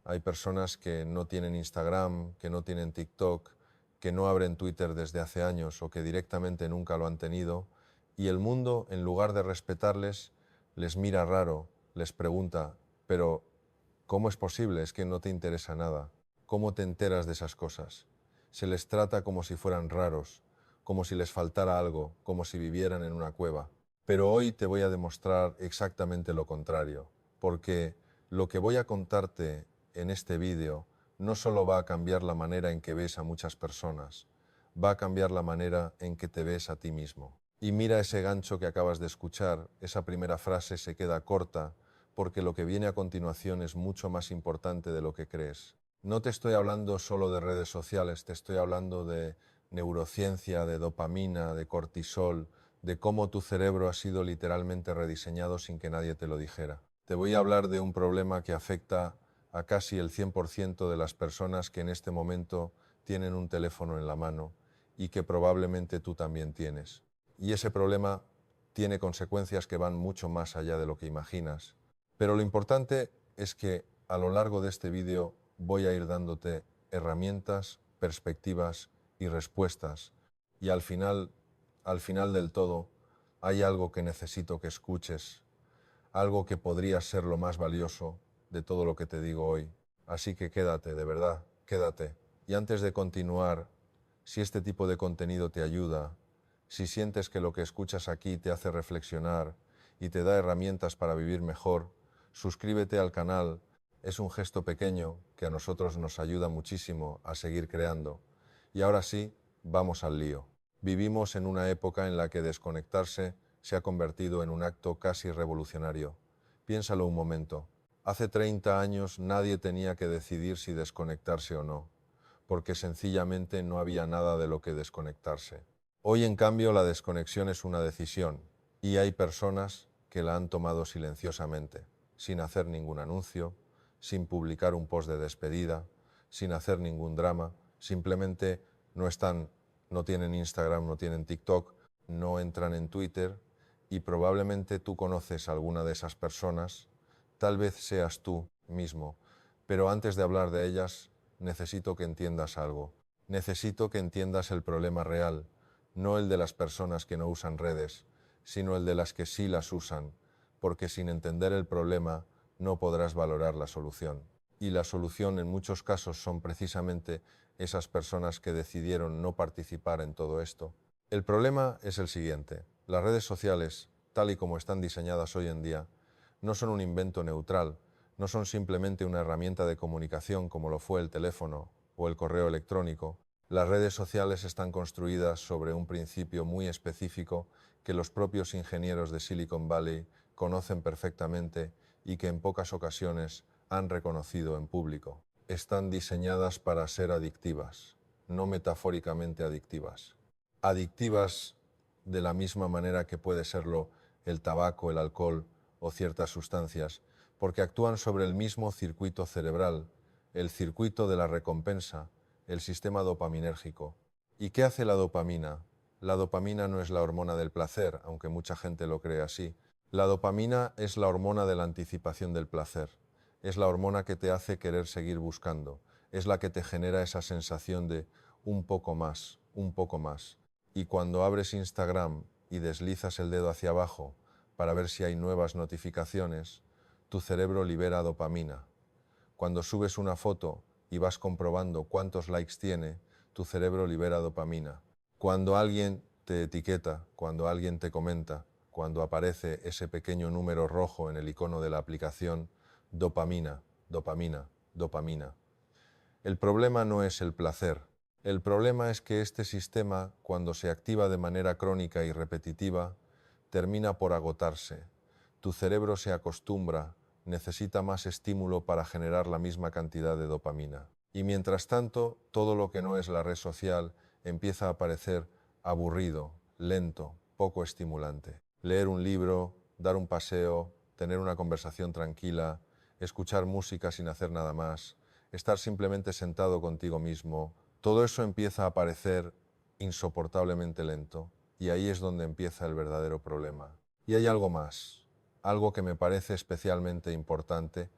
Hay personas que no tienen Instagram, que no tienen TikTok, que no abren Twitter desde hace años o que directamente nunca lo han tenido, y el mundo, en lugar de respetarles, les mira raro, les pregunta, pero ¿cómo es posible? Es que no te interesa nada. ¿Cómo te enteras de esas cosas? Se les trata como si fueran raros, como si les faltara algo, como si vivieran en una cueva. Pero hoy te voy a demostrar exactamente lo contrario, porque lo que voy a contarte en este vídeo no solo va a cambiar la manera en que ves a muchas personas, va a cambiar la manera en que te ves a ti mismo. Y mira ese gancho que acabas de escuchar, esa primera frase se queda corta, porque lo que viene a continuación es mucho más importante de lo que crees. No te estoy hablando solo de redes sociales, te estoy hablando de neurociencia, de dopamina, de cortisol, de cómo tu cerebro ha sido literalmente rediseñado sin que nadie te lo dijera. Te voy a hablar de un problema que afecta a casi el 100% de las personas que en este momento tienen un teléfono en la mano y que probablemente tú también tienes. Y ese problema tiene consecuencias que van mucho más allá de lo que imaginas. Pero lo importante es que a lo largo de este vídeo voy a ir dándote herramientas, perspectivas y respuestas. Y al final del todo, hay algo que necesito que escuches, algo que podría ser lo más valioso de todo lo que te digo hoy. Así que quédate, de verdad, quédate. Y antes de continuar, si este tipo de contenido te ayuda, si sientes que lo que escuchas aquí te hace reflexionar y te da herramientas para vivir mejor, suscríbete al canal. Es un gesto pequeño que a nosotros nos ayuda muchísimo a seguir creando. Y ahora sí, vamos al lío. Vivimos en una época en la que desconectarse se ha convertido en un acto casi revolucionario. Piénsalo un momento. Hace 30 años nadie tenía que decidir si desconectarse o no, porque sencillamente no había nada de lo que desconectarse. Hoy, en cambio, la desconexión es una decisión, y hay personas que la han tomado silenciosamente, sin hacer ningún anuncio, sin publicar un post de despedida, sin hacer ningún drama, simplemente no tienen Instagram, no tienen TikTok, no entran en Twitter, y probablemente tú conoces a alguna de esas personas, tal vez seas tú mismo, pero antes de hablar de ellas, necesito que entiendas algo. Necesito que entiendas el problema real, no el de las personas que no usan redes, sino el de las que sí las usan, porque sin entender el problema no podrás valorar la solución. Y la solución en muchos casos son precisamente esas personas que decidieron no participar en todo esto. El problema es el siguiente: las redes sociales, tal y como están diseñadas hoy en día, no son un invento neutral, no son simplemente una herramienta de comunicación como lo fue el teléfono o el correo electrónico. Las redes sociales están construidas sobre un principio muy específico que los propios ingenieros de Silicon Valley conocen perfectamente y que en pocas ocasiones han reconocido en público. Están diseñadas para ser adictivas, no metafóricamente adictivas. Adictivas de la misma manera que puede serlo el tabaco, el alcohol o ciertas sustancias, porque actúan sobre el mismo circuito cerebral, el circuito de la recompensa, el sistema dopaminérgico. ¿Y qué hace la dopamina? La dopamina no es la hormona del placer, aunque mucha gente lo cree así. La dopamina es la hormona de la anticipación del placer. Es la hormona que te hace querer seguir buscando. Es la que te genera esa sensación de un poco más, un poco más. Y cuando abres Instagram y deslizas el dedo hacia abajo para ver si hay nuevas notificaciones, tu cerebro libera dopamina. Cuando subes una foto y vas comprobando cuántos likes tiene, tu cerebro libera dopamina. Cuando alguien te etiqueta, cuando alguien te comenta, cuando aparece ese pequeño número rojo en el icono de la aplicación, dopamina, dopamina, dopamina. El problema no es el placer. El problema es que este sistema, cuando se activa de manera crónica y repetitiva, termina por agotarse. Tu cerebro se acostumbra, necesita más estímulo para generar la misma cantidad de dopamina. Y mientras tanto, todo lo que no es la red social empieza a parecer aburrido, lento, poco estimulante. Leer un libro, dar un paseo, tener una conversación tranquila, escuchar música sin hacer nada más, estar simplemente sentado contigo mismo, todo eso empieza a parecer insoportablemente lento, y ahí es donde empieza el verdadero problema. Y hay algo más, algo que me parece especialmente importante,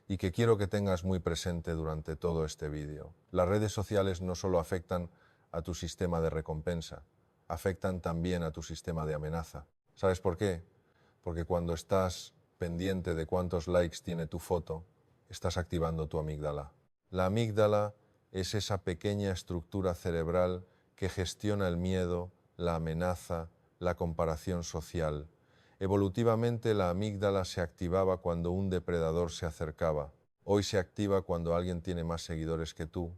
y que quiero que tengas muy presente durante todo este vídeo. Las redes sociales no solo afectan a tu sistema de recompensa, afectan también a tu sistema de amenaza. ¿Sabes por qué? Porque cuando estás pendiente de cuántos likes tiene tu foto, estás activando tu amígdala. La amígdala es esa pequeña estructura cerebral que gestiona el miedo, la amenaza, la comparación social. Evolutivamente, la amígdala se activaba cuando un depredador se acercaba. Hoy se activa cuando alguien tiene más seguidores que tú,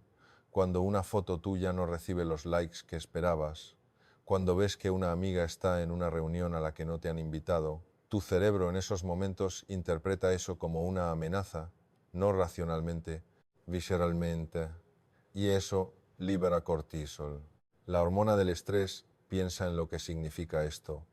cuando una foto tuya no recibe los likes que esperabas, cuando ves que una amiga está en una reunión a la que no te han invitado. Tu cerebro en esos momentos interpreta eso como una amenaza, no racionalmente, visceralmente, y eso libera cortisol. La hormona del estrés piensa en lo que significa esto.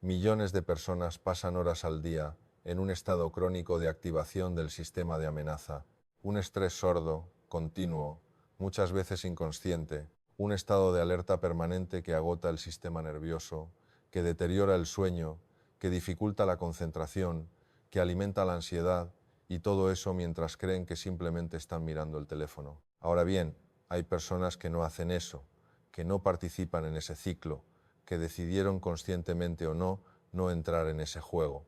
Millones de personas pasan horas al día en un estado crónico de activación del sistema de amenaza, un estrés sordo, continuo, muchas veces inconsciente, un estado de alerta permanente que agota el sistema nervioso, que deteriora el sueño, que dificulta la concentración, que alimenta la ansiedad, y todo eso mientras creen que simplemente están mirando el teléfono. Ahora bien, hay personas que no hacen eso, que no participan en ese ciclo, que decidieron conscientemente o no entrar en ese juego.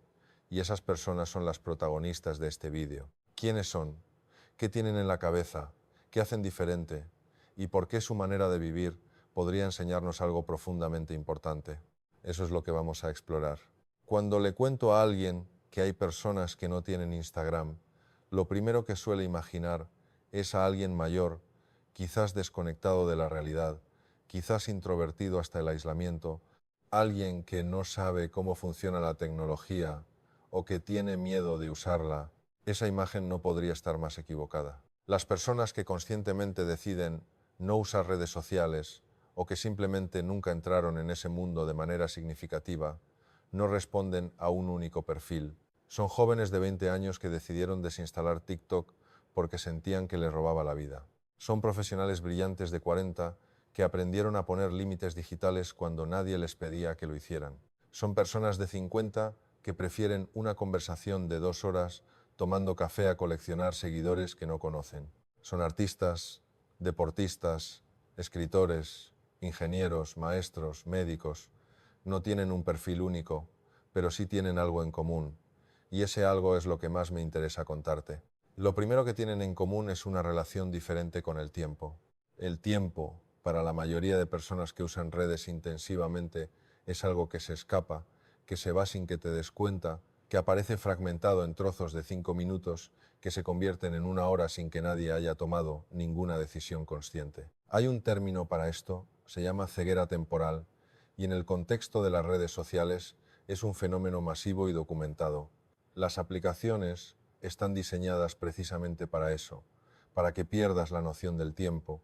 Y esas personas son las protagonistas de este vídeo. ¿Quiénes son? ¿Qué tienen en la cabeza? ¿Qué hacen diferente? ¿Y por qué su manera de vivir podría enseñarnos algo profundamente importante? Eso es lo que vamos a explorar. Cuando le cuento a alguien que hay personas que no tienen Instagram, lo primero que suele imaginar es a alguien mayor, quizás desconectado de la realidad, quizás introvertido hasta el aislamiento, alguien que no sabe cómo funciona la tecnología o que tiene miedo de usarla. Esa imagen no podría estar más equivocada. Las personas que conscientemente deciden no usar redes sociales o que simplemente nunca entraron en ese mundo de manera significativa, no responden a un único perfil. Son jóvenes de 20 años que decidieron desinstalar TikTok porque sentían que les robaba la vida. Son profesionales brillantes de 40 que aprendieron a poner límites digitales cuando nadie les pedía que lo hicieran. Son personas de 50 que prefieren una conversación de 2 horas tomando café a coleccionar seguidores que no conocen. Son artistas, deportistas, escritores, ingenieros, maestros, médicos. No tienen un perfil único, pero sí tienen algo en común. Y ese algo es lo que más me interesa contarte. Lo primero que tienen en común es una relación diferente con el tiempo. El tiempo, para la mayoría de personas que usan redes intensivamente, es algo que se escapa, que se va sin que te des cuenta, que aparece fragmentado en trozos de 5 minutos, que se convierten en 1 hora sin que nadie haya tomado ninguna decisión consciente. Hay un término para esto, se llama ceguera temporal, y en el contexto de las redes sociales es un fenómeno masivo y documentado. Las aplicaciones están diseñadas precisamente para eso, para que pierdas la noción del tiempo.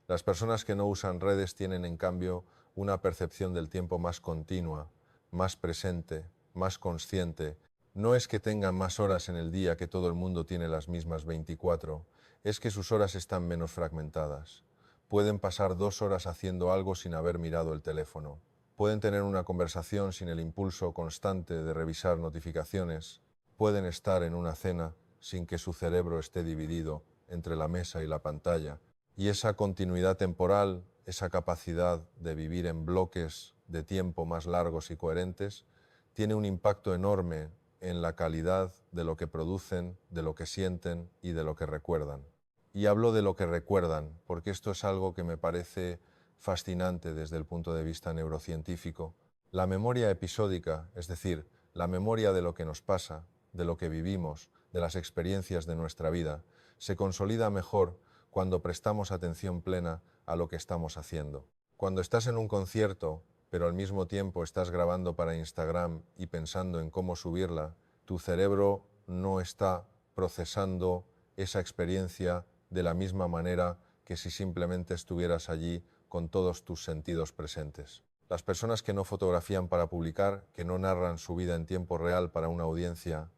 Las personas que no usan redes tienen, en cambio, una percepción del tiempo más continua, más presente, más consciente. No es que tengan más horas en el día, que todo el mundo tiene las mismas 24, es que sus horas están menos fragmentadas. Pueden pasar 2 horas haciendo algo sin haber mirado el teléfono. Pueden tener una conversación sin el impulso constante de revisar notificaciones. Pueden estar en una cena sin que su cerebro esté dividido entre la mesa y la pantalla. Y esa continuidad temporal, esa capacidad de vivir en bloques de tiempo más largos y coherentes, tiene un impacto enorme en la calidad de lo que producen, de lo que sienten y de lo que recuerdan. Y hablo de lo que recuerdan, porque esto es algo que me parece fascinante desde el punto de vista neurocientífico. La memoria episódica, es decir, la memoria de lo que nos pasa, de lo que vivimos, de las experiencias de nuestra vida, se consolida mejor cuando prestamos atención plena a lo que estamos haciendo. Cuando estás en un concierto, pero al mismo tiempo estás grabando para Instagram y pensando en cómo subirla, tu cerebro no está procesando esa experiencia de la misma manera que si simplemente estuvieras allí con todos tus sentidos presentes. Las personas que no fotografían para publicar, que no narran su vida en tiempo real para una audiencia,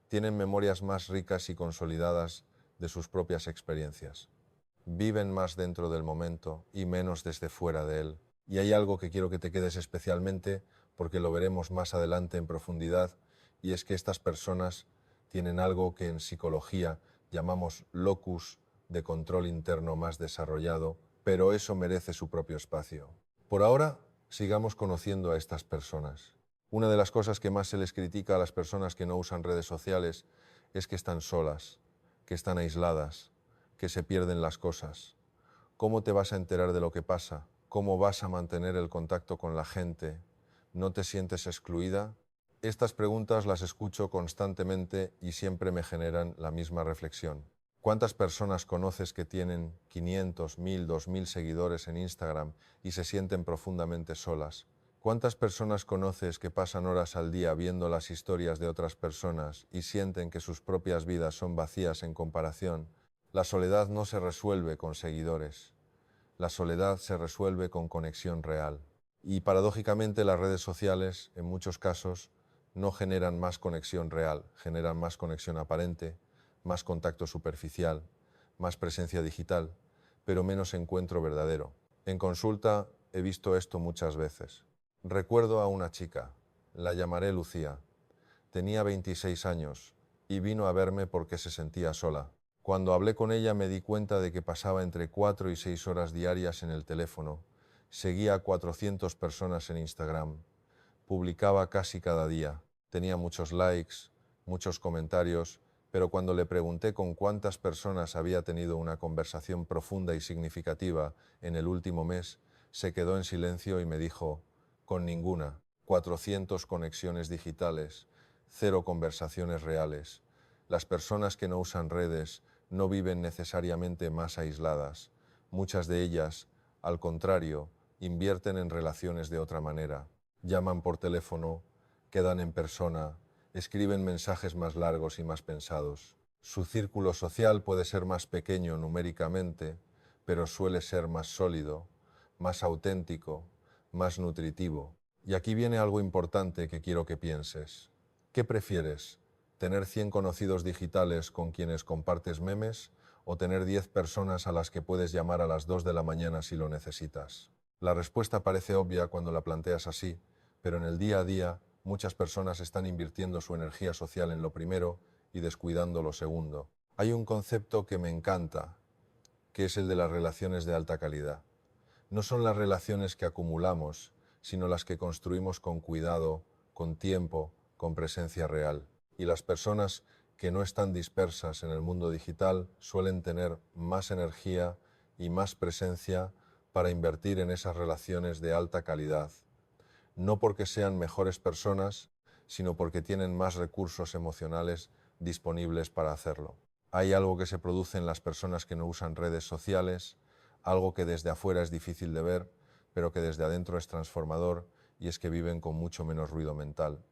tienen memorias más ricas y consolidadas de sus propias experiencias. Viven más dentro del momento y menos desde fuera de él. Y hay algo que quiero que te quedes especialmente, porque lo veremos más adelante en profundidad, y es que estas personas tienen algo que en psicología llamamos locus de control interno más desarrollado, pero eso merece su propio espacio. Por ahora, sigamos conociendo a estas personas. Una de las cosas que más se les critica a las personas que no usan redes sociales es que están solas, que están aisladas, que se pierden las cosas. ¿Cómo te vas a enterar de lo que pasa? ¿Cómo vas a mantener el contacto con la gente? ¿No te sientes excluida? Estas preguntas las escucho constantemente y siempre me generan la misma reflexión. ¿Cuántas personas conoces que tienen 500, 1000, 2000 seguidores en Instagram y se sienten profundamente solas? ¿Cuántas personas conoces que pasan horas al día viendo las historias de otras personas y sienten que sus propias vidas son vacías en comparación? La soledad no se resuelve con seguidores. La soledad se resuelve con conexión real. Y paradójicamente las redes sociales, en muchos casos, no generan más conexión real, generan más conexión aparente, más contacto superficial, más presencia digital, pero menos encuentro verdadero. En consulta he visto esto muchas veces. Recuerdo a una chica, la llamaré Lucía. Tenía 26 años y vino a verme porque se sentía sola. Cuando hablé con ella me di cuenta de que pasaba entre 4 y 6 horas diarias en el teléfono, seguía a 400 personas en Instagram, publicaba casi cada día, tenía muchos likes, muchos comentarios, pero cuando le pregunté con cuántas personas había tenido una conversación profunda y significativa en el último mes, se quedó en silencio y me dijo, con ninguna, 400 conexiones digitales, 0 conversaciones reales. Las personas que no usan redes no viven necesariamente más aisladas. Muchas de ellas, al contrario, invierten en relaciones de otra manera. Llaman por teléfono, quedan en persona, escriben mensajes más largos y más pensados. Su círculo social puede ser más pequeño numéricamente, pero suele ser más sólido, más auténtico, más nutritivo. Y aquí viene algo importante que quiero que pienses. ¿Qué prefieres? ¿Tener 100 conocidos digitales con quienes compartes memes o tener 10 personas a las que puedes llamar a las 2 de la mañana si lo necesitas? La respuesta parece obvia cuando la planteas así, pero en el día a día muchas personas están invirtiendo su energía social en lo primero y descuidando lo segundo. Hay un concepto que me encanta, que es el de las relaciones de alta calidad. No son las relaciones que acumulamos, sino las que construimos con cuidado, con tiempo, con presencia real. Y las personas que no están dispersas en el mundo digital suelen tener más energía y más presencia para invertir en esas relaciones de alta calidad. No porque sean mejores personas, sino porque tienen más recursos emocionales disponibles para hacerlo. Hay algo que se produce en las personas que no usan redes sociales, algo que desde afuera es difícil de ver, pero que desde adentro es transformador, y es que viven con mucho menos ruido mental.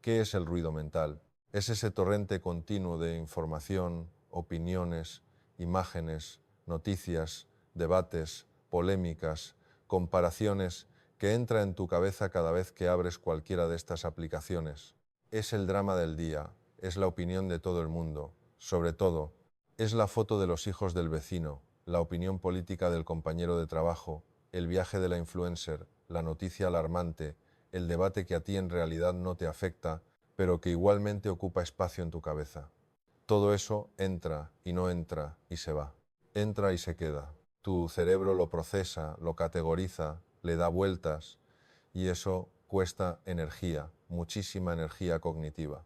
¿Qué es el ruido mental? Es ese torrente continuo de información, opiniones, imágenes, noticias, debates, polémicas, comparaciones que entra en tu cabeza cada vez que abres cualquiera de estas aplicaciones. Es el drama del día, es la opinión de todo el mundo, sobre todo, es la foto de los hijos del vecino, la opinión política del compañero de trabajo, el viaje de la influencer, la noticia alarmante, el debate que a ti en realidad no te afecta, pero que igualmente ocupa espacio en tu cabeza. Todo eso entra y no entra y se va. Entra y se queda. Tu cerebro lo procesa, lo categoriza, le da vueltas y eso cuesta energía, muchísima energía cognitiva.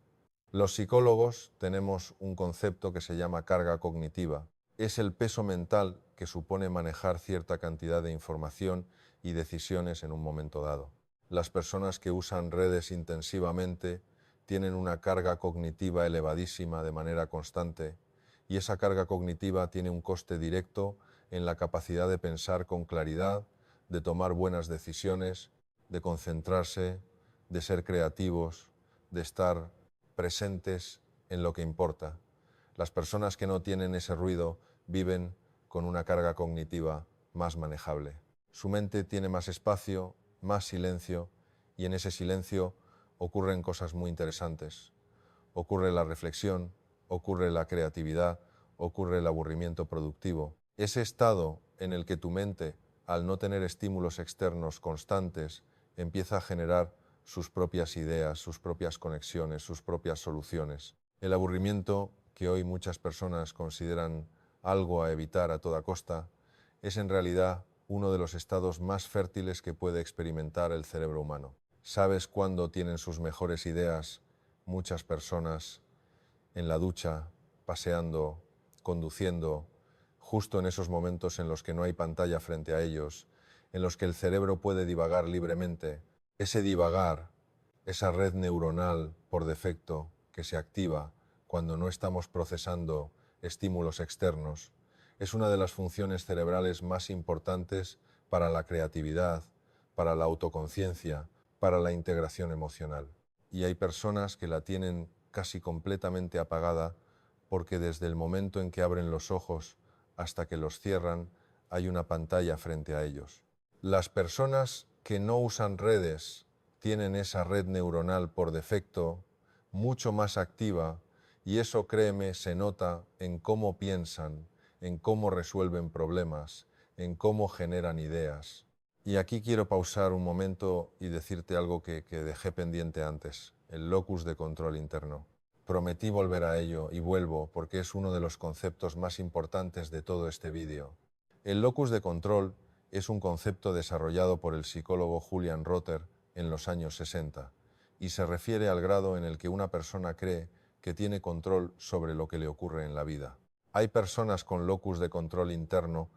Los psicólogos tenemos un concepto que se llama carga cognitiva. Es el peso mental que supone manejar cierta cantidad de información y decisiones en un momento dado. Las personas que usan redes intensivamente tienen una carga cognitiva elevadísima de manera constante y esa carga cognitiva tiene un coste directo en la capacidad de pensar con claridad, de tomar buenas decisiones, de concentrarse, de ser creativos, de estar presentes en lo que importa. Las personas que no tienen ese ruido viven con una carga cognitiva más manejable. Su mente tiene más espacio, más silencio, y en ese silencio ocurren cosas muy interesantes. Ocurre la reflexión, ocurre la creatividad, ocurre el aburrimiento productivo. Ese estado en el que tu mente, al no tener estímulos externos constantes, empieza a generar sus propias ideas, sus propias conexiones, sus propias soluciones. El aburrimiento, que hoy muchas personas consideran algo a evitar a toda costa, es en realidad uno de los estados más fértiles que puede experimentar el cerebro humano. ¿Sabes cuándo tienen sus mejores ideas muchas personas? En la ducha, paseando, conduciendo, justo en esos momentos en los que no hay pantalla frente a ellos, en los que el cerebro puede divagar libremente. Ese divagar, esa red neuronal por defecto que se activa cuando no estamos procesando estímulos externos, es una de las funciones cerebrales más importantes para la creatividad, para la autoconciencia, para la integración emocional. Y hay personas que la tienen casi completamente apagada porque desde el momento en que abren los ojos hasta que los cierran hay una pantalla frente a ellos. Las personas que no usan redes tienen esa red neuronal por defecto mucho más activa y eso, créeme, se nota en cómo piensan, en cómo resuelven problemas, en cómo generan ideas. Y aquí quiero pausar un momento y decirte algo que dejé pendiente antes, el locus de control interno. Prometí volver a ello y vuelvo porque es uno de los conceptos más importantes de todo este vídeo. El locus de control es un concepto desarrollado por el psicólogo Julian Rotter en los años 60 y se refiere al grado en el que una persona cree que tiene control sobre lo que le ocurre en la vida. Hay personas con locus de control interno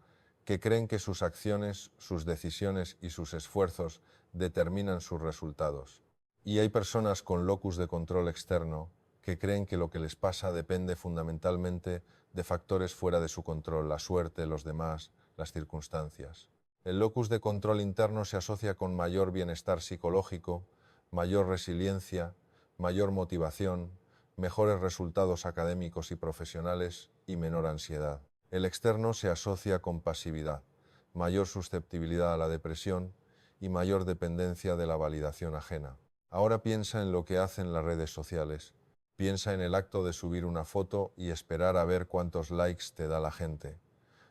que creen que sus acciones, sus decisiones y sus esfuerzos determinan sus resultados. Y hay personas con locus de control externo que creen que lo que les pasa depende fundamentalmente de factores fuera de su control, la suerte, los demás, las circunstancias. El locus de control interno se asocia con mayor bienestar psicológico, mayor resiliencia, mayor motivación, mejores resultados académicos y profesionales y menor ansiedad. El externo se asocia con pasividad, mayor susceptibilidad a la depresión y mayor dependencia de la validación ajena. Ahora piensa en lo que hacen las redes sociales. Piensa en el acto de subir una foto y esperar a ver cuántos likes te da la gente.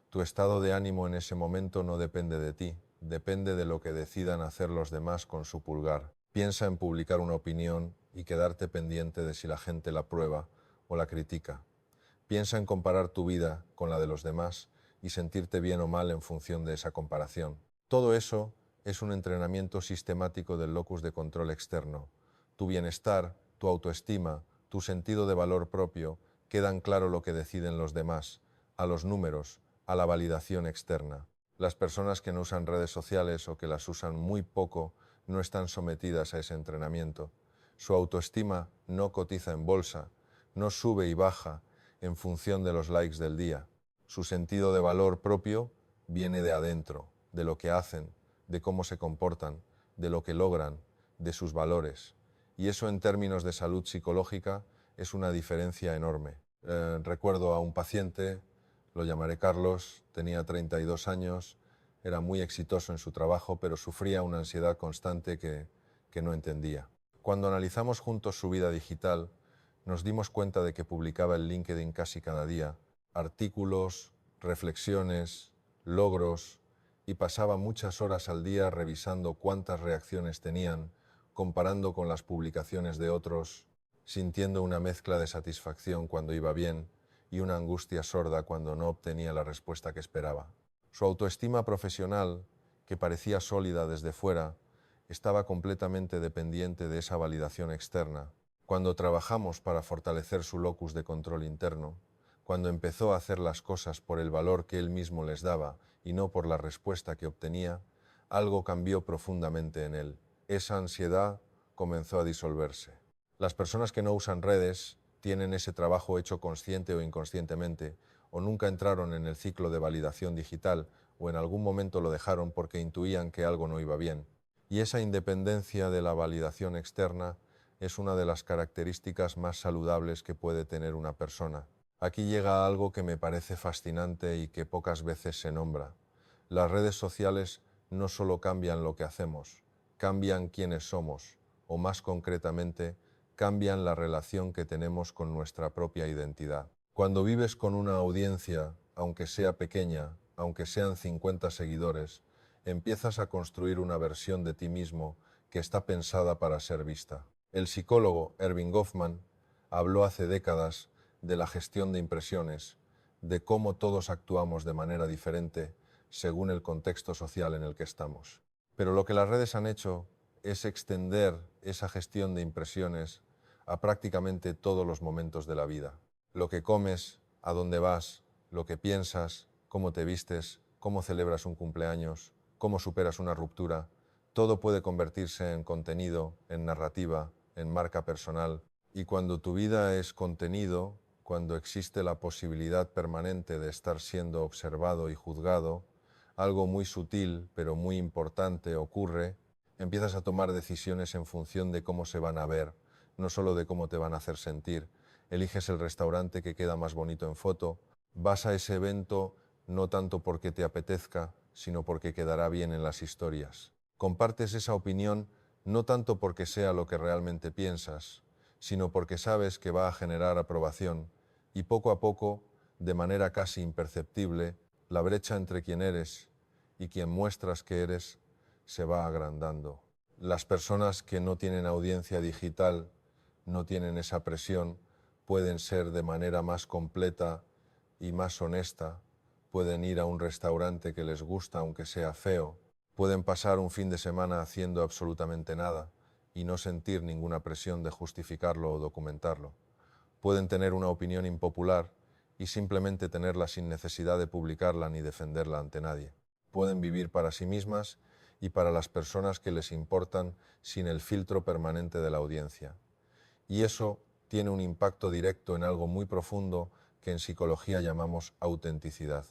Tu estado de ánimo en ese momento no depende de ti, depende de lo que decidan hacer los demás con su pulgar. Piensa en publicar una opinión y quedarte pendiente de si la gente la aprueba o la critica. Piensa en comparar tu vida con la de los demás y sentirte bien o mal en función de esa comparación. Todo eso es un entrenamiento sistemático del locus de control externo. Tu bienestar, tu autoestima, tu sentido de valor propio quedan claro lo que deciden los demás, a los números, a la validación externa. Las personas que no usan redes sociales o que las usan muy poco no están sometidas a ese entrenamiento. Su autoestima no cotiza en bolsa, no sube y baja en función de los likes del día. Su sentido de valor propio viene de adentro, de lo que hacen, de cómo se comportan, de lo que logran, de sus valores. Y eso en términos de salud psicológica es una diferencia enorme. Recuerdo a un paciente, lo llamaré Carlos, tenía 32 años, era muy exitoso en su trabajo, pero sufría una ansiedad constante que no entendía. Cuando analizamos juntos su vida digital, nos dimos cuenta de que publicaba en LinkedIn casi cada día artículos, reflexiones, logros, y pasaba muchas horas al día revisando cuántas reacciones tenían, comparando con las publicaciones de otros, sintiendo una mezcla de satisfacción cuando iba bien y una angustia sorda cuando no obtenía la respuesta que esperaba. Su autoestima profesional, que parecía sólida desde fuera, estaba completamente dependiente de esa validación externa. Cuando trabajamos para fortalecer su locus de control interno, cuando empezó a hacer las cosas por el valor que él mismo les daba y no por la respuesta que obtenía, algo cambió profundamente en él. Esa ansiedad comenzó a disolverse. Las personas que no usan redes tienen ese trabajo hecho consciente o inconscientemente, o nunca entraron en el ciclo de validación digital, o en algún momento lo dejaron porque intuían que algo no iba bien. Y esa independencia de la validación externa es una de las características más saludables que puede tener una persona. Aquí llega algo que me parece fascinante y que pocas veces se nombra. Las redes sociales no solo cambian lo que hacemos, cambian quiénes somos, o más concretamente, cambian la relación que tenemos con nuestra propia identidad. Cuando vives con una audiencia, aunque sea pequeña, aunque sean 50 seguidores, empiezas a construir una versión de ti mismo que está pensada para ser vista. El psicólogo Erving Goffman habló hace décadas de la gestión de impresiones, de cómo todos actuamos de manera diferente según el contexto social en el que estamos. Pero lo que las redes han hecho es extender esa gestión de impresiones a prácticamente todos los momentos de la vida. Lo que comes, a dónde vas, lo que piensas, cómo te vistes, cómo celebras un cumpleaños, cómo superas una ruptura, todo puede convertirse en contenido, en narrativa, en marca personal. Y cuando tu vida es contenido, cuando existe la posibilidad permanente de estar siendo observado y juzgado, algo muy sutil pero muy importante ocurre. Empiezas a tomar decisiones en función de cómo se van a ver, no solo de cómo te van a hacer sentir. Eliges el restaurante que queda más bonito en foto, vas a ese evento no tanto porque te apetezca, sino porque quedará bien en las historias. Compartes esa opinión no tanto porque sea lo que realmente piensas, sino porque sabes que va a generar aprobación y poco a poco, de manera casi imperceptible, la brecha entre quien eres y quien muestras que eres se va agrandando. Las personas que no tienen audiencia digital, no tienen esa presión, pueden ser de manera más completa y más honesta, pueden ir a un restaurante que les gusta aunque sea feo, pueden pasar un fin de semana haciendo absolutamente nada y no sentir ninguna presión de justificarlo o documentarlo. Pueden tener una opinión impopular y simplemente tenerla sin necesidad de publicarla ni defenderla ante nadie. Pueden vivir para sí mismas y para las personas que les importan sin el filtro permanente de la audiencia. Y eso tiene un impacto directo en algo muy profundo que en psicología llamamos autenticidad.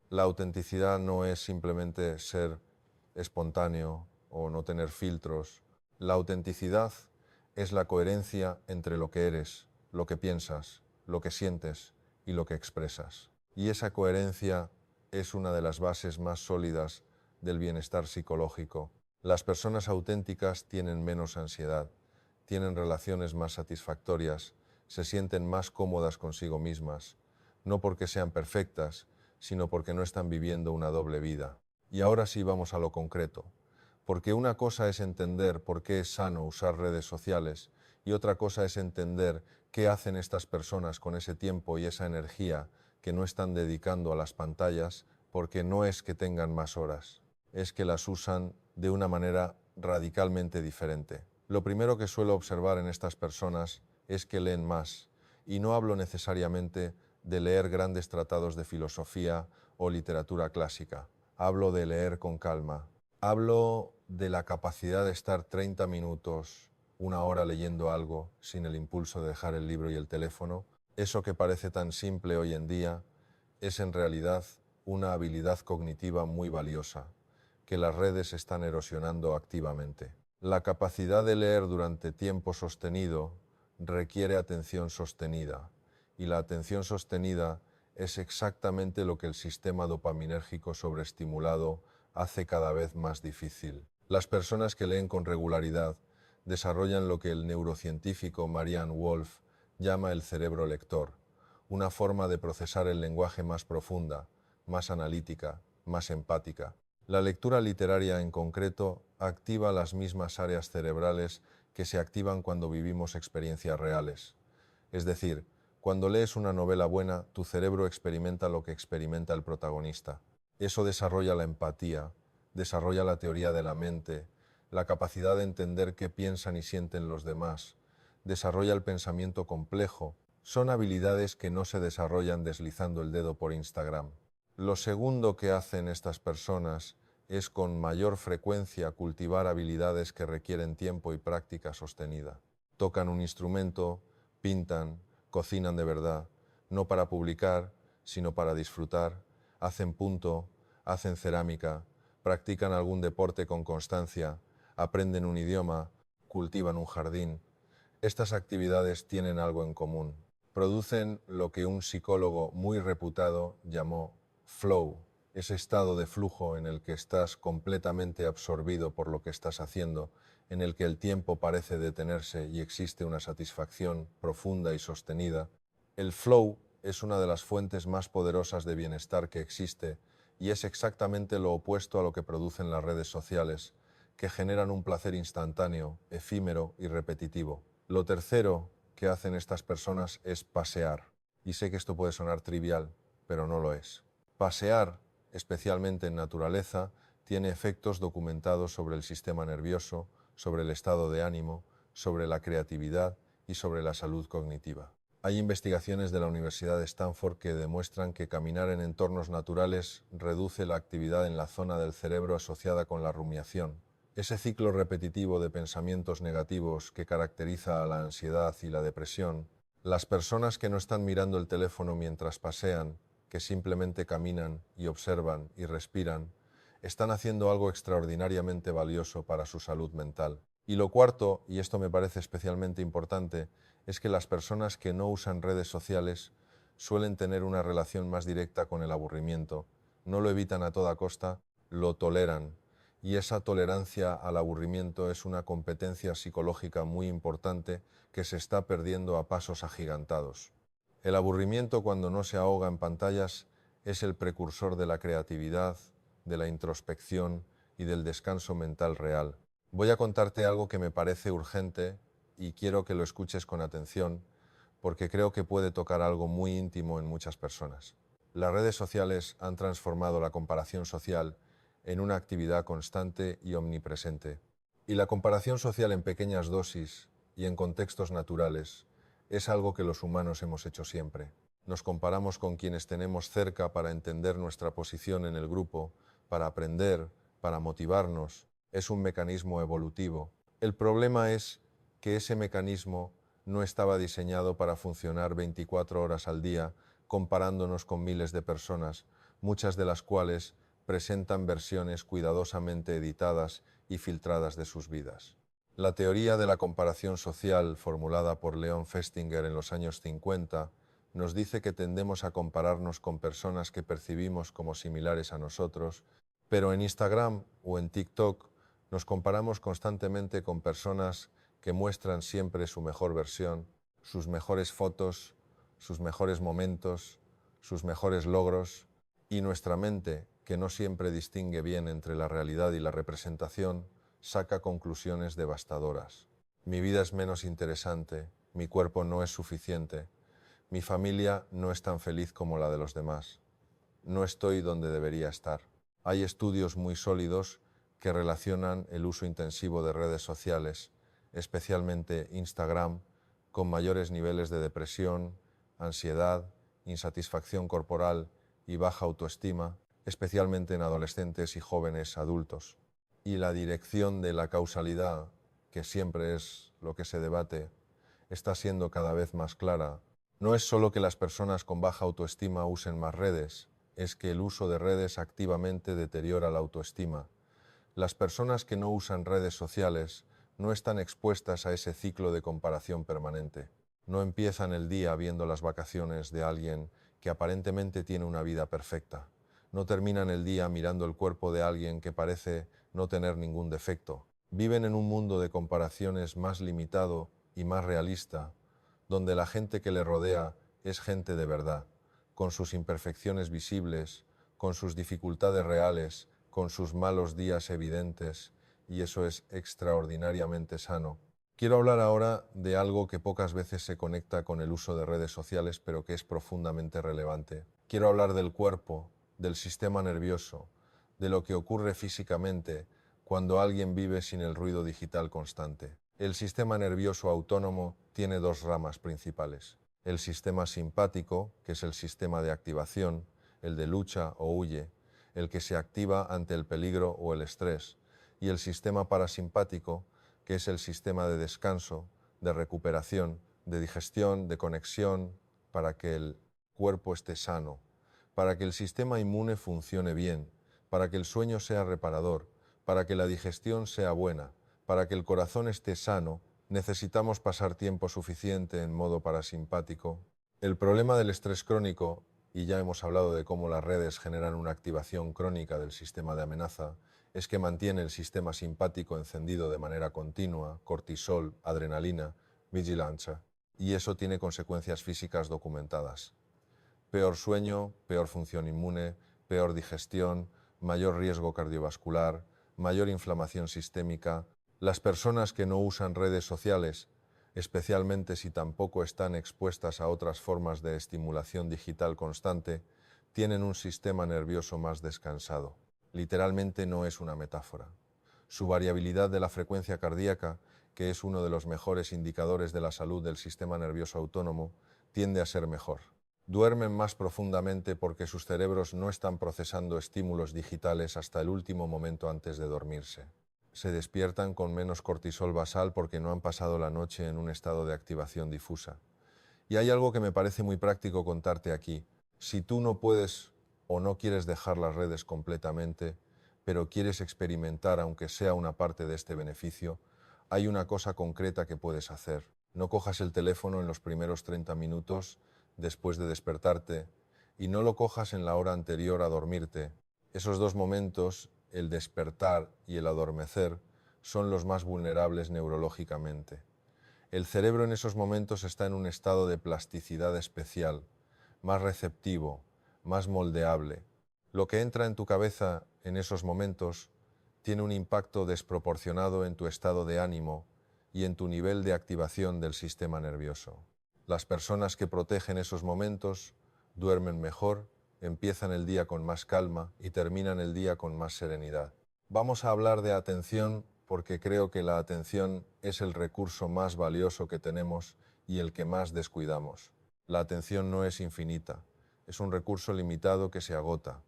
La autenticidad no es simplemente ser espontáneo o no tener filtros. La autenticidad es la coherencia entre lo que eres, lo que piensas, lo que sientes y lo que expresas. Y esa coherencia es una de las bases más sólidas del bienestar psicológico. Las personas auténticas tienen menos ansiedad, tienen relaciones más satisfactorias, se sienten más cómodas consigo mismas, no porque sean perfectas, sino porque no están viviendo una doble vida. Y ahora sí vamos a lo concreto, porque una cosa es entender por qué es sano usar redes sociales y otra cosa es entender qué hacen estas personas con ese tiempo y esa energía que no están dedicando a las pantallas, porque no es que tengan más horas, es que las usan de una manera radicalmente diferente. Lo primero que suelo observar en estas personas es que leen más, y no hablo necesariamente de leer grandes tratados de filosofía o literatura clásica. Hablo de leer con calma. Hablo de la capacidad de estar 30 minutos, una hora leyendo algo sin el impulso de dejar el libro y el teléfono. Eso que parece tan simple hoy en día es en realidad una habilidad cognitiva muy valiosa, que las redes están erosionando activamente. La capacidad de leer durante tiempo sostenido requiere atención sostenida, y la atención sostenida es exactamente lo que el sistema dopaminérgico sobreestimulado hace cada vez más difícil. Las personas que leen con regularidad desarrollan lo que el neurocientífico Marianne Wolf llama el cerebro lector, una forma de procesar el lenguaje más profunda, más analítica, más empática. La lectura literaria en concreto activa las mismas áreas cerebrales que se activan cuando vivimos experiencias reales. Es decir, cuando lees una novela buena, tu cerebro experimenta lo que experimenta el protagonista. Eso desarrolla la empatía, desarrolla la teoría de la mente, la capacidad de entender qué piensan y sienten los demás, desarrolla el pensamiento complejo. Son habilidades que no se desarrollan deslizando el dedo por Instagram. Lo segundo que hacen estas personas es con mayor frecuencia cultivar habilidades que requieren tiempo y práctica sostenida. Tocan un instrumento, pintan, cocinan de verdad, no para publicar, sino para disfrutar, hacen punto, hacen cerámica, practican algún deporte con constancia, aprenden un idioma, cultivan un jardín. Estas actividades tienen algo en común. Producen lo que un psicólogo muy reputado llamó flow, ese estado de flujo en el que estás completamente absorbido por lo que estás haciendo, en el que el tiempo parece detenerse y existe una satisfacción profunda y sostenida. El flow es una de las fuentes más poderosas de bienestar que existe y es exactamente lo opuesto a lo que producen las redes sociales, que generan un placer instantáneo, efímero y repetitivo. Lo tercero que hacen estas personas es pasear. Y sé que esto puede sonar trivial, pero no lo es. Pasear, especialmente en naturaleza, tiene efectos documentados sobre el sistema nervioso, sobre el estado de ánimo, sobre la creatividad y sobre la salud cognitiva. Hay investigaciones de la Universidad de Stanford que demuestran que caminar en entornos naturales reduce la actividad en la zona del cerebro asociada con la rumiación. Ese ciclo repetitivo de pensamientos negativos que caracteriza a la ansiedad y la depresión. Las personas que no están mirando el teléfono mientras pasean, que simplemente caminan y observan y respiran, están haciendo algo extraordinariamente valioso para su salud mental. Y lo cuarto, y esto me parece especialmente importante, es que las personas que no usan redes sociales suelen tener una relación más directa con el aburrimiento. No lo evitan a toda costa, lo toleran. Y esa tolerancia al aburrimiento es una competencia psicológica muy importante que se está perdiendo a pasos agigantados. El aburrimiento, cuando no se ahoga en pantallas, es el precursor de la creatividad, de la introspección y del descanso mental real. Voy a contarte algo que me parece urgente y quiero que lo escuches con atención porque creo que puede tocar algo muy íntimo en muchas personas. Las redes sociales han transformado la comparación social en una actividad constante y omnipresente. Y la comparación social en pequeñas dosis y en contextos naturales es algo que los humanos hemos hecho siempre. Nos comparamos con quienes tenemos cerca para entender nuestra posición en el grupo, para aprender, para motivarnos. Es un mecanismo evolutivo. El problema es que ese mecanismo no estaba diseñado para funcionar 24 horas al día comparándonos con miles de personas, muchas de las cuales presentan versiones cuidadosamente editadas y filtradas de sus vidas. La teoría de la comparación social, formulada por Leon Festinger en los años 50, nos dice que tendemos a compararnos con personas que percibimos como similares a nosotros, pero en Instagram o en TikTok nos comparamos constantemente con personas que muestran siempre su mejor versión, sus mejores fotos, sus mejores momentos, sus mejores logros, y nuestra mente, que no siempre distingue bien entre la realidad y la representación, saca conclusiones devastadoras. Mi vida es menos interesante, mi cuerpo no es suficiente, mi familia no es tan feliz como la de los demás, no estoy donde debería estar. Hay estudios muy sólidos que relacionan el uso intensivo de redes sociales, especialmente Instagram, con mayores niveles de depresión, ansiedad, insatisfacción corporal y baja autoestima, especialmente en adolescentes y jóvenes adultos. Y la dirección de la causalidad, que siempre es lo que se debate, está siendo cada vez más clara. No es solo que las personas con baja autoestima usen más redes, es que el uso de redes activamente deteriora la autoestima. Las personas que no usan redes sociales no están expuestas a ese ciclo de comparación permanente. No empiezan el día viendo las vacaciones de alguien que aparentemente tiene una vida perfecta. No terminan el día mirando el cuerpo de alguien que parece no tener ningún defecto. Viven en un mundo de comparaciones más limitado y más realista, donde la gente que le rodea es gente de verdad, con sus imperfecciones visibles, con sus dificultades reales, con sus malos días evidentes, y eso es extraordinariamente sano. Quiero hablar ahora de algo que pocas veces se conecta con el uso de redes sociales, pero que es profundamente relevante. Quiero hablar del cuerpo, del sistema nervioso, de lo que ocurre físicamente cuando alguien vive sin el ruido digital constante. El sistema nervioso autónomo tiene dos ramas principales. El sistema simpático, que es el sistema de activación, el de lucha o huye, el que se activa ante el peligro o el estrés, y el sistema parasimpático, que es el sistema de descanso, de recuperación, de digestión, de conexión, para que el cuerpo esté sano, para que el sistema inmune funcione bien, para que el sueño sea reparador, para que la digestión sea buena, para que el corazón esté sano, necesitamos pasar tiempo suficiente en modo parasimpático. El problema del estrés crónico, y ya hemos hablado de cómo las redes generan una activación crónica del sistema de amenaza, es que mantiene el sistema simpático encendido de manera continua, cortisol, adrenalina, vigilancia, y eso tiene consecuencias físicas documentadas. Peor sueño, peor función inmune, peor digestión, mayor riesgo cardiovascular, mayor inflamación sistémica. Las personas que no usan redes sociales especialmente si tampoco están expuestas a otras formas de estimulación digital constante, tienen un sistema nervioso más descansado. Literalmente no es una metáfora. Su variabilidad de la frecuencia cardíaca, que es uno de los mejores indicadores de la salud del sistema nervioso autónomo, tiende a ser mejor. Duermen más profundamente porque sus cerebros no están procesando estímulos digitales hasta el último momento antes de dormirse. Se despiertan con menos cortisol basal porque no han pasado la noche en un estado de activación difusa. Y hay algo que me parece muy práctico contarte aquí. Si tú no puedes o no quieres dejar las redes completamente, pero quieres experimentar aunque sea una parte de este beneficio, hay una cosa concreta que puedes hacer. No cojas el teléfono en los primeros 30 minutos después de despertarte y no lo cojas en la hora anterior a dormirte. Esos dos momentos, el despertar y el adormecer, son los más vulnerables neurológicamente. El cerebro en esos momentos está en un estado de plasticidad especial, más receptivo, más moldeable. Lo que entra en tu cabeza en esos momentos tiene un impacto desproporcionado en tu estado de ánimo y en tu nivel de activación del sistema nervioso. Las personas que protegen esos momentos duermen mejor, empiezan el día con más calma y terminan el día con más serenidad. Vamos a hablar de atención porque creo que la atención es el recurso más valioso que tenemos y el que más descuidamos. La atención no es infinita, es un recurso limitado que se agota.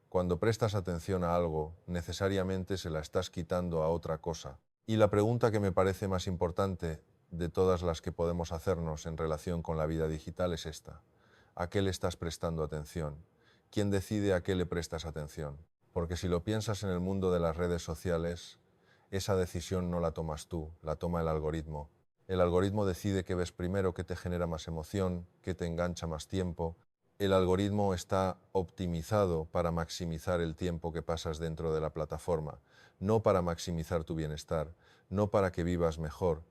Cuando prestas atención a algo, necesariamente se la estás quitando a otra cosa. Y la pregunta que me parece más importante de todas las que podemos hacernos en relación con la vida digital es esta. ¿A qué le estás prestando atención? ¿Quién decide a qué le prestas atención? Porque si lo piensas en el mundo de las redes sociales, esa decisión no la tomas tú, la toma el algoritmo. El algoritmo decide qué ves primero, qué te genera más emoción, qué te engancha más tiempo. El algoritmo está optimizado para maximizar el tiempo que pasas dentro de la plataforma, no para maximizar tu bienestar, no para que vivas mejor,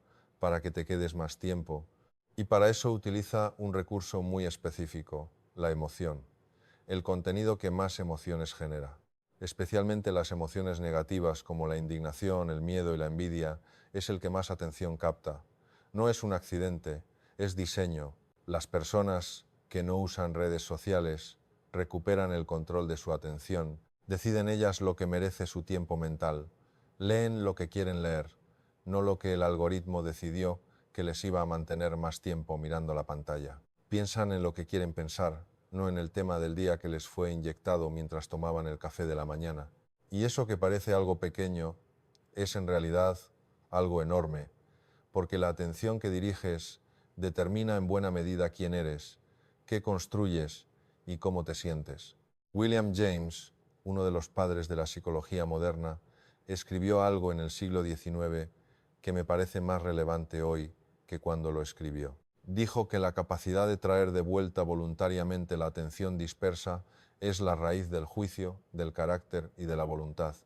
para que te quedes más tiempo. Y para eso utiliza un recurso muy específico, la emoción, el contenido que más emociones genera. Especialmente las emociones negativas como la indignación, el miedo y la envidia, es el que más atención capta. No es un accidente, es diseño. Las personas que no usan redes sociales recuperan el control de su atención, deciden ellas lo que merece su tiempo mental, leen lo que quieren leer, no lo que el algoritmo decidió que les iba a mantener más tiempo mirando la pantalla. Piensan en lo que quieren pensar, no en el tema del día que les fue inyectado mientras tomaban el café de la mañana. Y eso que parece algo pequeño es en realidad algo enorme, porque la atención que diriges determina en buena medida quién eres, qué construyes y cómo te sientes. William James, uno de los padres de la psicología moderna, escribió algo en el siglo XIX que me parece más relevante hoy que cuando lo escribió. Dijo que la capacidad de traer de vuelta voluntariamente la atención dispersa es la raíz del juicio, del carácter y de la voluntad,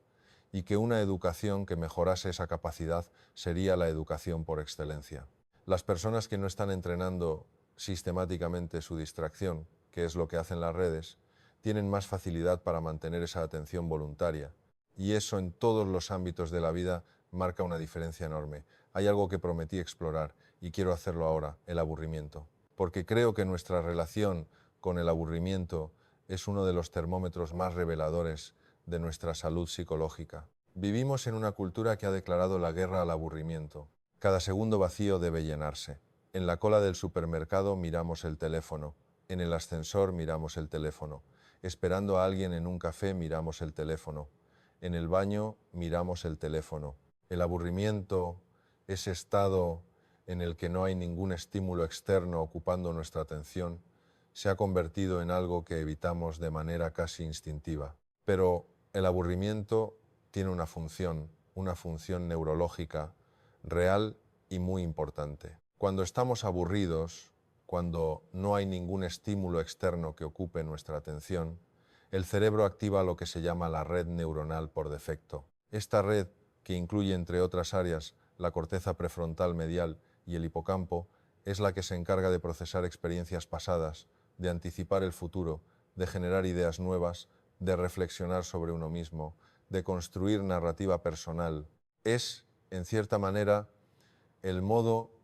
y que una educación que mejorase esa capacidad sería la educación por excelencia. Las personas que no están entrenando sistemáticamente su distracción, que es lo que hacen las redes, tienen más facilidad para mantener esa atención voluntaria, y eso en todos los ámbitos de la vida marca una diferencia enorme. Hay algo que prometí explorar y quiero hacerlo ahora, el aburrimiento, porque creo que nuestra relación con el aburrimiento es uno de los termómetros más reveladores de nuestra salud psicológica. Vivimos en una cultura que ha declarado la guerra al aburrimiento. Cada segundo vacío debe llenarse. En la cola del supermercado miramos el teléfono, en el ascensor miramos el teléfono, esperando a alguien en un café miramos el teléfono, en el baño miramos el teléfono. El aburrimiento, ese estado en el que no hay ningún estímulo externo ocupando nuestra atención, se ha convertido en algo que evitamos de manera casi instintiva. Pero el aburrimiento tiene una función neurológica real y muy importante. Cuando estamos aburridos, cuando no hay ningún estímulo externo que ocupe nuestra atención, el cerebro activa lo que se llama la red neuronal por defecto. Esta red, que incluye entre otras áreas la corteza prefrontal medial y el hipocampo, es la que se encarga de procesar experiencias pasadas, de anticipar el futuro, de generar ideas nuevas, de reflexionar sobre uno mismo, de construir narrativa personal. Es, en cierta manera, el modo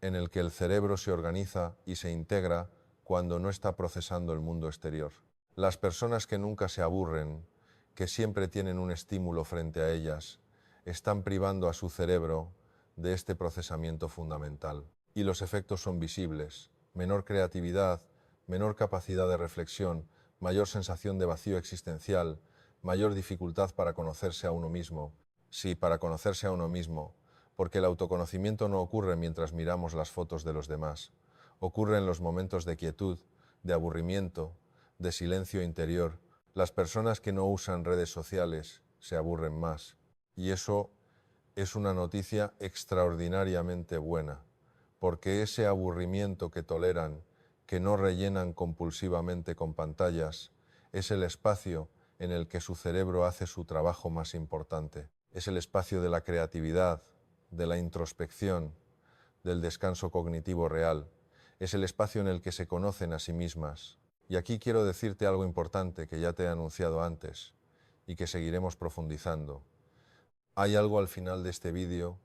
en el que el cerebro se organiza y se integra cuando no está procesando el mundo exterior. Las personas que nunca se aburren, que siempre tienen un estímulo frente a ellas, están privando a su cerebro de este procesamiento fundamental. Y los efectos son visibles: menor creatividad, menor capacidad de reflexión, mayor sensación de vacío existencial, mayor dificultad para conocerse a uno mismo. Sí, para conocerse a uno mismo, porque el autoconocimiento no ocurre mientras miramos las fotos de los demás. Ocurre en los momentos de quietud, de aburrimiento, de silencio interior. Las personas que no usan redes sociales se aburren más. Y eso es una noticia extraordinariamente buena, porque ese aburrimiento que toleran, que no rellenan compulsivamente con pantallas, es el espacio en el que su cerebro hace su trabajo más importante. Es el espacio de la creatividad, de la introspección, del descanso cognitivo real. Es el espacio en el que se conocen a sí mismas. Y aquí quiero decirte algo importante que ya te he anunciado antes y que seguiremos profundizando. Hay algo al final de este vídeo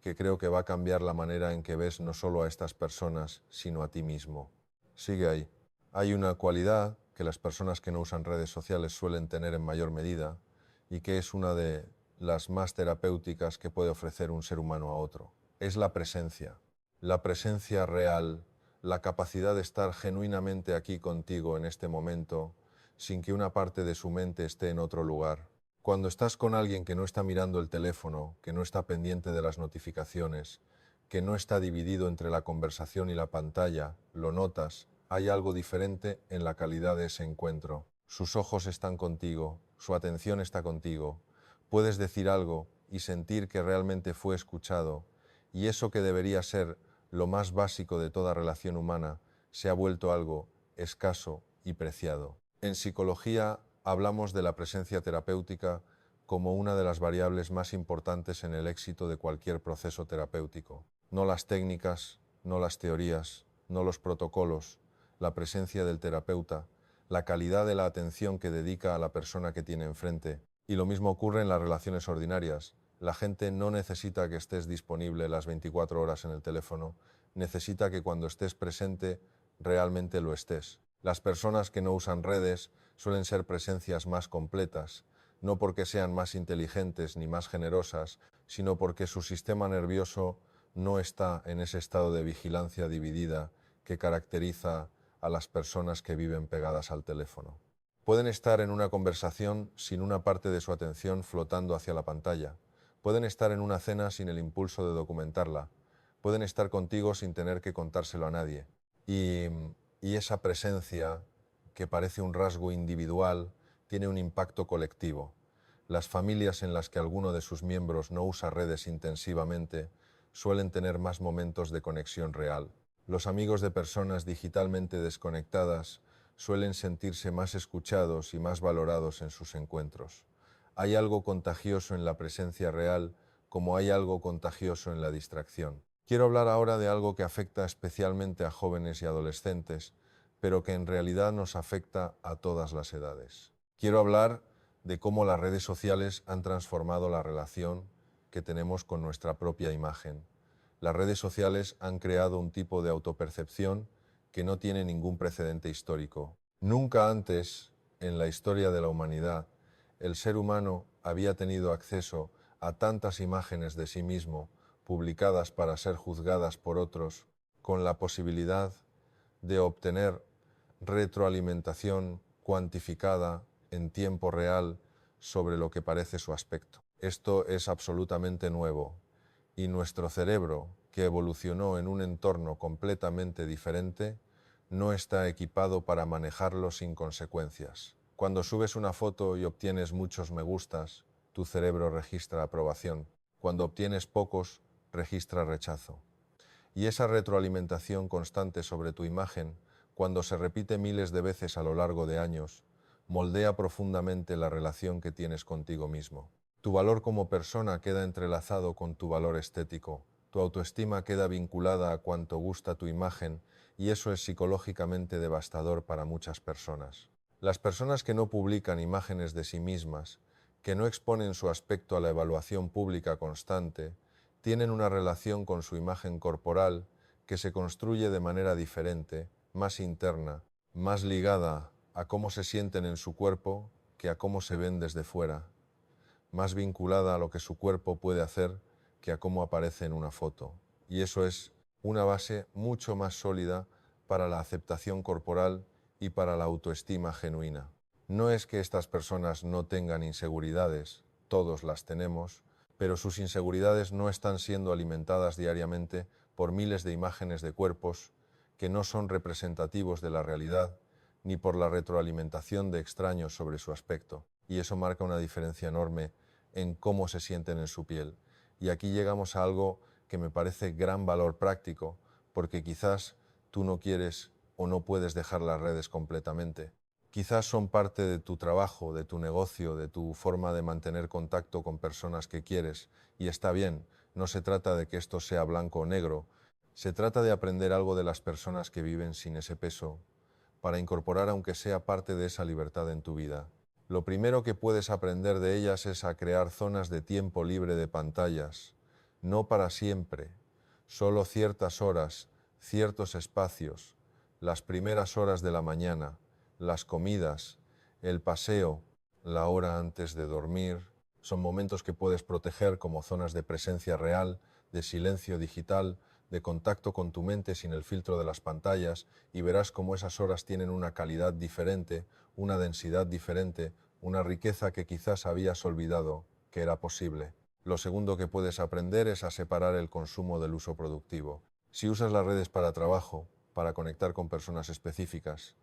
que creo que va a cambiar la manera en que ves no solo a estas personas, sino a ti mismo. Sigue ahí. Hay una cualidad que las personas que no usan redes sociales suelen tener en mayor medida y que es una de las más terapéuticas que puede ofrecer un ser humano a otro. Es la presencia real, la capacidad de estar genuinamente aquí contigo en este momento, sin que una parte de su mente esté en otro lugar. Cuando estás con alguien que no está mirando el teléfono, que no está pendiente de las notificaciones, que no está dividido entre la conversación y la pantalla, lo notas, hay algo diferente en la calidad de ese encuentro. Sus ojos están contigo, su atención está contigo. Puedes decir algo y sentir que realmente fue escuchado, y eso que debería ser lo más básico de toda relación humana se ha vuelto algo escaso y preciado. En psicología hablamos de la presencia terapéutica como una de las variables más importantes en el éxito de cualquier proceso terapéutico. No las técnicas, no las teorías, no los protocolos, la presencia del terapeuta, la calidad de la atención que dedica a la persona que tiene enfrente. Y lo mismo ocurre en las relaciones ordinarias. La gente no necesita que estés disponible las 24 horas en el teléfono, necesita que cuando estés presente realmente lo estés. Las personas que no usan redes suelen ser presencias más completas, no porque sean más inteligentes ni más generosas, sino porque su sistema nervioso no está en ese estado de vigilancia dividida que caracteriza a las personas que viven pegadas al teléfono. Pueden estar en una conversación sin una parte de su atención flotando hacia la pantalla. Pueden estar en una cena sin el impulso de documentarla. Pueden estar contigo sin tener que contárselo a nadie. Y esa presencia, que parece un rasgo individual, tiene un impacto colectivo. Las familias en las que alguno de sus miembros no usa redes intensivamente suelen tener más momentos de conexión real. Los amigos de personas digitalmente desconectadas suelen sentirse más escuchados y más valorados en sus encuentros. Hay algo contagioso en la presencia real, como hay algo contagioso en la distracción. Quiero hablar ahora de algo que afecta especialmente a jóvenes y adolescentes, pero que en realidad nos afecta a todas las edades. Quiero hablar de cómo las redes sociales han transformado la relación que tenemos con nuestra propia imagen. Las redes sociales han creado un tipo de autopercepción que no tiene ningún precedente histórico. Nunca antes, en la historia de la humanidad, el ser humano había tenido acceso a tantas imágenes de sí mismo publicadas para ser juzgadas por otros, con la posibilidad de obtener retroalimentación cuantificada en tiempo real sobre lo que parece su aspecto. Esto es absolutamente nuevo y nuestro cerebro, que evolucionó en un entorno completamente diferente, no está equipado para manejarlo sin consecuencias. Cuando subes una foto y obtienes muchos me gustas, tu cerebro registra aprobación. Cuando obtienes pocos, registra rechazo. Y esa retroalimentación constante sobre tu imagen, cuando se repite miles de veces a lo largo de años, moldea profundamente la relación que tienes contigo mismo. Tu valor como persona queda entrelazado con tu valor estético. Tu autoestima queda vinculada a cuánto gusta tu imagen, y eso es psicológicamente devastador para muchas personas. Las personas que no publican imágenes de sí mismas, que no exponen su aspecto a la evaluación pública constante, tienen una relación con su imagen corporal que se construye de manera diferente, más interna, más ligada a cómo se sienten en su cuerpo que a cómo se ven desde fuera, más vinculada a lo que su cuerpo puede hacer que a cómo aparece en una foto. Y eso es una base mucho más sólida para la aceptación corporal y para la autoestima genuina. No es que estas personas no tengan inseguridades, todos las tenemos, pero sus inseguridades no están siendo alimentadas diariamente por miles de imágenes de cuerpos que no son representativos de la realidad, ni por la retroalimentación de extraños sobre su aspecto. Y eso marca una diferencia enorme en cómo se sienten en su piel. Y aquí llegamos a algo que me parece gran valor práctico, porque quizás tú no quieres o no puedes dejar las redes completamente. Quizás son parte de tu trabajo, de tu negocio, de tu forma de mantener contacto con personas que quieres, y está bien, no se trata de que esto sea blanco o negro, se trata de aprender algo de las personas que viven sin ese peso, para incorporar aunque sea parte de esa libertad en tu vida. Lo primero que puedes aprender de ellas es a crear zonas de tiempo libre de pantallas, no para siempre, solo ciertas horas, ciertos espacios, las primeras horas de la mañana, las comidas, el paseo, la hora antes de dormir. Son momentos que puedes proteger como zonas de presencia real, de silencio digital, de contacto con tu mente sin el filtro de las pantallas, y verás cómo esas horas tienen una calidad diferente, una densidad diferente, una riqueza que quizás habías olvidado que era posible. Lo segundo que puedes aprender es a separar el consumo del uso productivo. Si usas las redes para trabajo, para conectar con personas específicas,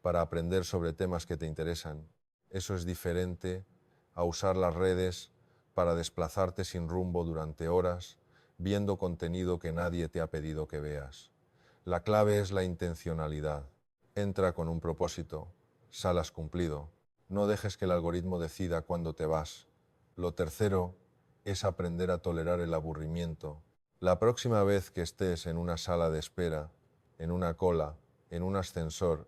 para aprender sobre temas que te interesan, eso es diferente a usar las redes para desplazarte sin rumbo durante horas, viendo contenido que nadie te ha pedido que veas. La clave es la intencionalidad. Entra con un propósito, salas cumplido. No dejes que el algoritmo decida cuándo te vas. Lo tercero es aprender a tolerar el aburrimiento. La próxima vez que estés en una sala de espera, en una cola, en un ascensor,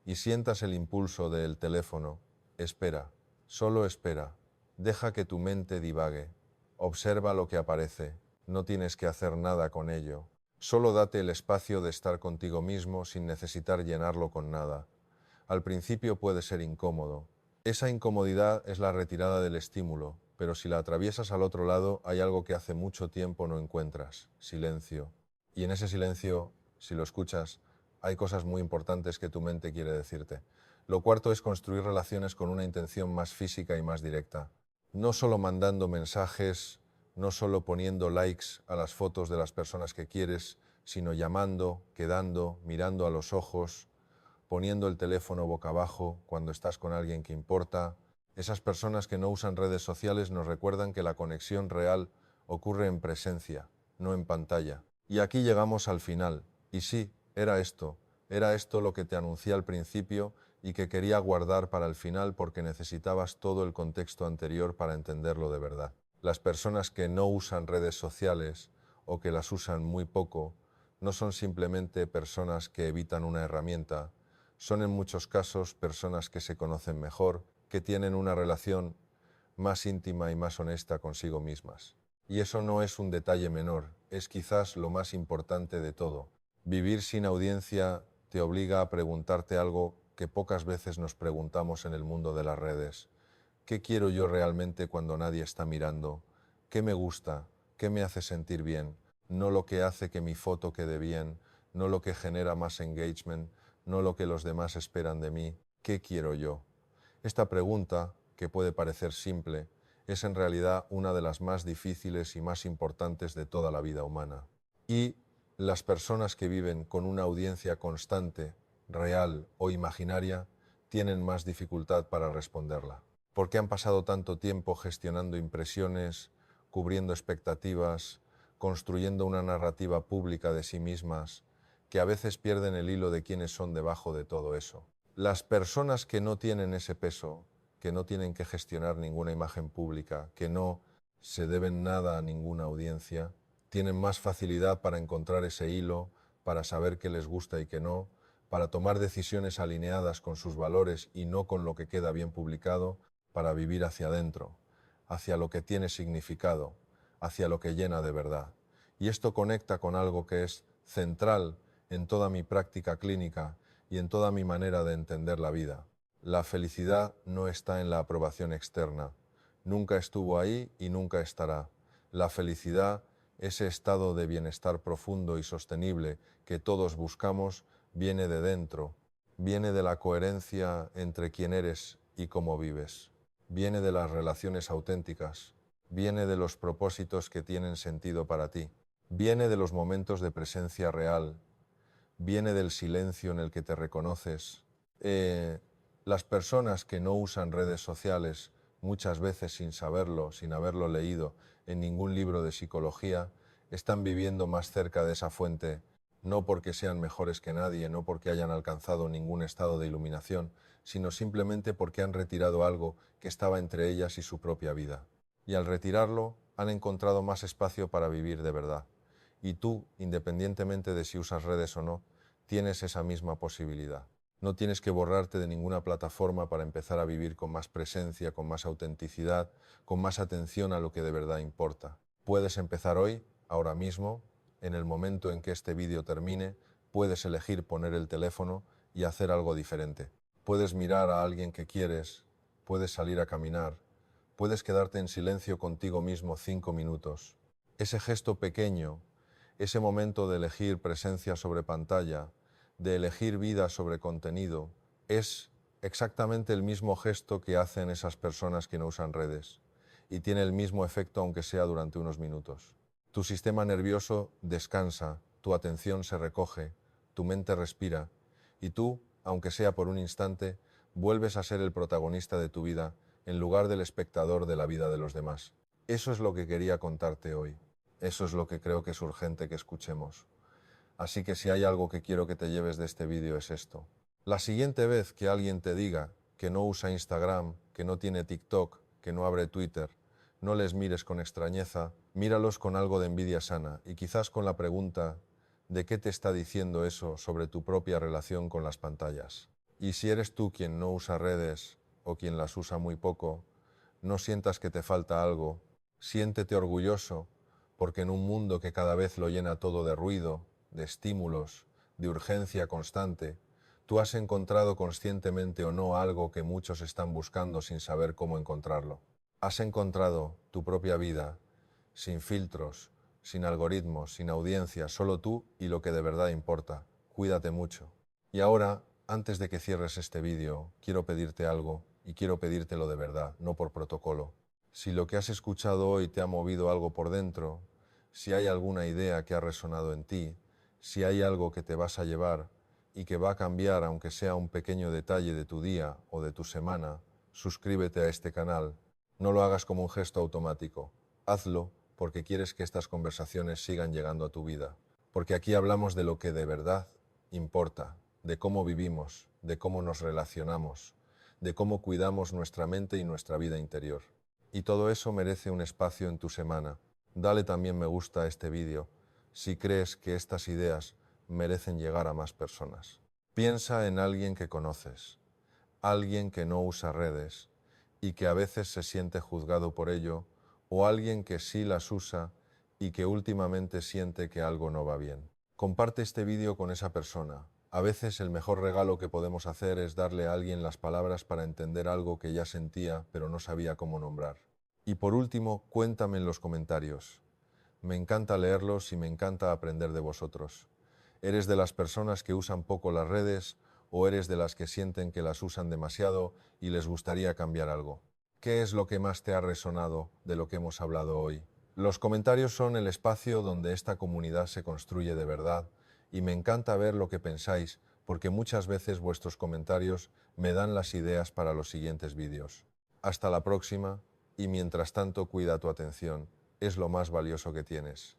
y sientas el impulso del teléfono, espera, solo espera. Deja que tu mente divague. Observa lo que aparece. No tienes que hacer nada con ello. Solo date el espacio de estar contigo mismo sin necesitar llenarlo con nada. Al principio puede ser incómodo. Esa incomodidad es la retirada del estímulo, pero si la atraviesas al otro lado hay algo que hace mucho tiempo no encuentras: silencio. Y en ese silencio, si lo escuchas, hay cosas muy importantes que tu mente quiere decirte. Lo cuarto es construir relaciones con una intención más física y más directa. No solo mandando mensajes, no solo poniendo likes a las fotos de las personas que quieres, sino llamando, quedando, mirando a los ojos, poniendo el teléfono boca abajo cuando estás con alguien que importa. Esas personas que no usan redes sociales nos recuerdan que la conexión real ocurre en presencia, no en pantalla. Y aquí llegamos al final. Y sí, era esto lo que te anuncié al principio y que quería guardar para el final porque necesitabas todo el contexto anterior para entenderlo de verdad. Las personas que no usan redes sociales o que las usan muy poco no son simplemente personas que evitan una herramienta, son en muchos casos personas que se conocen mejor, que tienen una relación más íntima y más honesta consigo mismas. Y eso no es un detalle menor, es quizás lo más importante de todo. Vivir sin audiencia te obliga a preguntarte algo que pocas veces nos preguntamos en el mundo de las redes. ¿Qué quiero yo realmente cuando nadie está mirando? ¿Qué me gusta? ¿Qué me hace sentir bien? No lo que hace que mi foto quede bien, no lo que genera más engagement, no lo que los demás esperan de mí. ¿Qué quiero yo? Esta pregunta, que puede parecer simple, es en realidad una de las más difíciles y más importantes de toda la vida humana. Y las personas que viven con una audiencia constante, real o imaginaria, tienen más dificultad para responderla. Porque han pasado tanto tiempo gestionando impresiones, cubriendo expectativas, construyendo una narrativa pública de sí mismas, que a veces pierden el hilo de quiénes son debajo de todo eso. Las personas que no tienen ese peso, que no tienen que gestionar ninguna imagen pública, que no se deben nada a ninguna audiencia, tienen más facilidad para encontrar ese hilo, para saber qué les gusta y qué no, para tomar decisiones alineadas con sus valores y no con lo que queda bien publicado, para vivir hacia adentro, hacia lo que tiene significado, hacia lo que llena de verdad. Y esto conecta con algo que es central en toda mi práctica clínica y en toda mi manera de entender la vida. La felicidad no está en la aprobación externa. Nunca estuvo ahí y nunca estará. La felicidad, ese estado de bienestar profundo y sostenible que todos buscamos, viene de dentro, viene de la coherencia entre quién eres y cómo vives, viene de las relaciones auténticas, viene de los propósitos que tienen sentido para ti, viene de los momentos de presencia real, viene del silencio en el que te reconoces. Las personas que no usan redes sociales, muchas veces sin saberlo, sin haberlo leído en ningún libro de psicología, están viviendo más cerca de esa fuente, no porque sean mejores que nadie, no porque hayan alcanzado ningún estado de iluminación, sino simplemente porque han retirado algo que estaba entre ellas y su propia vida. Y al retirarlo, han encontrado más espacio para vivir de verdad. Y tú, independientemente de si usas redes o no, tienes esa misma posibilidad. No tienes que borrarte de ninguna plataforma para empezar a vivir con más presencia, con más autenticidad, con más atención a lo que de verdad importa. Puedes empezar hoy, ahora mismo, en el momento en que este vídeo termine, puedes elegir poner el teléfono y hacer algo diferente. Puedes mirar a alguien que quieres, puedes salir a caminar, puedes quedarte en silencio contigo mismo 5 minutos. Ese gesto pequeño, ese momento de elegir presencia sobre pantalla, de elegir vida sobre contenido, es exactamente el mismo gesto que hacen esas personas que no usan redes y tiene el mismo efecto aunque sea durante unos minutos. Tu sistema nervioso descansa, tu atención se recoge, tu mente respira y tú, aunque sea por un instante, vuelves a ser el protagonista de tu vida en lugar del espectador de la vida de los demás. Eso es lo que quería contarte hoy. Eso es lo que creo que es urgente que escuchemos. Así que si hay algo que quiero que te lleves de este vídeo es esto. La siguiente vez que alguien te diga que no usa Instagram, que no tiene TikTok, que no abre Twitter, no les mires con extrañeza, míralos con algo de envidia sana y quizás con la pregunta de qué te está diciendo eso sobre tu propia relación con las pantallas. Y si eres tú quien no usa redes o quien las usa muy poco, no sientas que te falta algo, siéntete orgulloso porque en un mundo que cada vez lo llena todo de ruido, de estímulos, de urgencia constante, tú has encontrado conscientemente o no algo que muchos están buscando sin saber cómo encontrarlo. Has encontrado tu propia vida, sin filtros, sin algoritmos, sin audiencia, solo tú y lo que de verdad importa. Cuídate mucho. Y ahora, antes de que cierres este vídeo, quiero pedirte algo y quiero pedírtelo de verdad, no por protocolo. Si lo que has escuchado hoy te ha movido algo por dentro, si hay alguna idea que ha resonado en ti, si hay algo que te vas a llevar y que va a cambiar aunque sea un pequeño detalle de tu día o de tu semana, suscríbete a este canal. No lo hagas como un gesto automático. Hazlo porque quieres que estas conversaciones sigan llegando a tu vida. Porque aquí hablamos de lo que de verdad importa, de cómo vivimos, de cómo nos relacionamos, de cómo cuidamos nuestra mente y nuestra vida interior. Y todo eso merece un espacio en tu semana. Dale también me gusta a este vídeo si crees que estas ideas merecen llegar a más personas. Piensa en alguien que conoces, alguien que no usa redes y que a veces se siente juzgado por ello, o alguien que sí las usa y que últimamente siente que algo no va bien. Comparte este vídeo con esa persona. A veces el mejor regalo que podemos hacer es darle a alguien las palabras para entender algo que ya sentía pero no sabía cómo nombrar. Y por último, cuéntame en los comentarios. Me encanta leerlos y me encanta aprender de vosotros. ¿Eres de las personas que usan poco las redes o eres de las que sienten que las usan demasiado y les gustaría cambiar algo? ¿Qué es lo que más te ha resonado de lo que hemos hablado hoy? Los comentarios son el espacio donde esta comunidad se construye de verdad y me encanta ver lo que pensáis porque muchas veces vuestros comentarios me dan las ideas para los siguientes vídeos. Hasta la próxima y mientras tanto cuida tu atención. Es lo más valioso que tienes.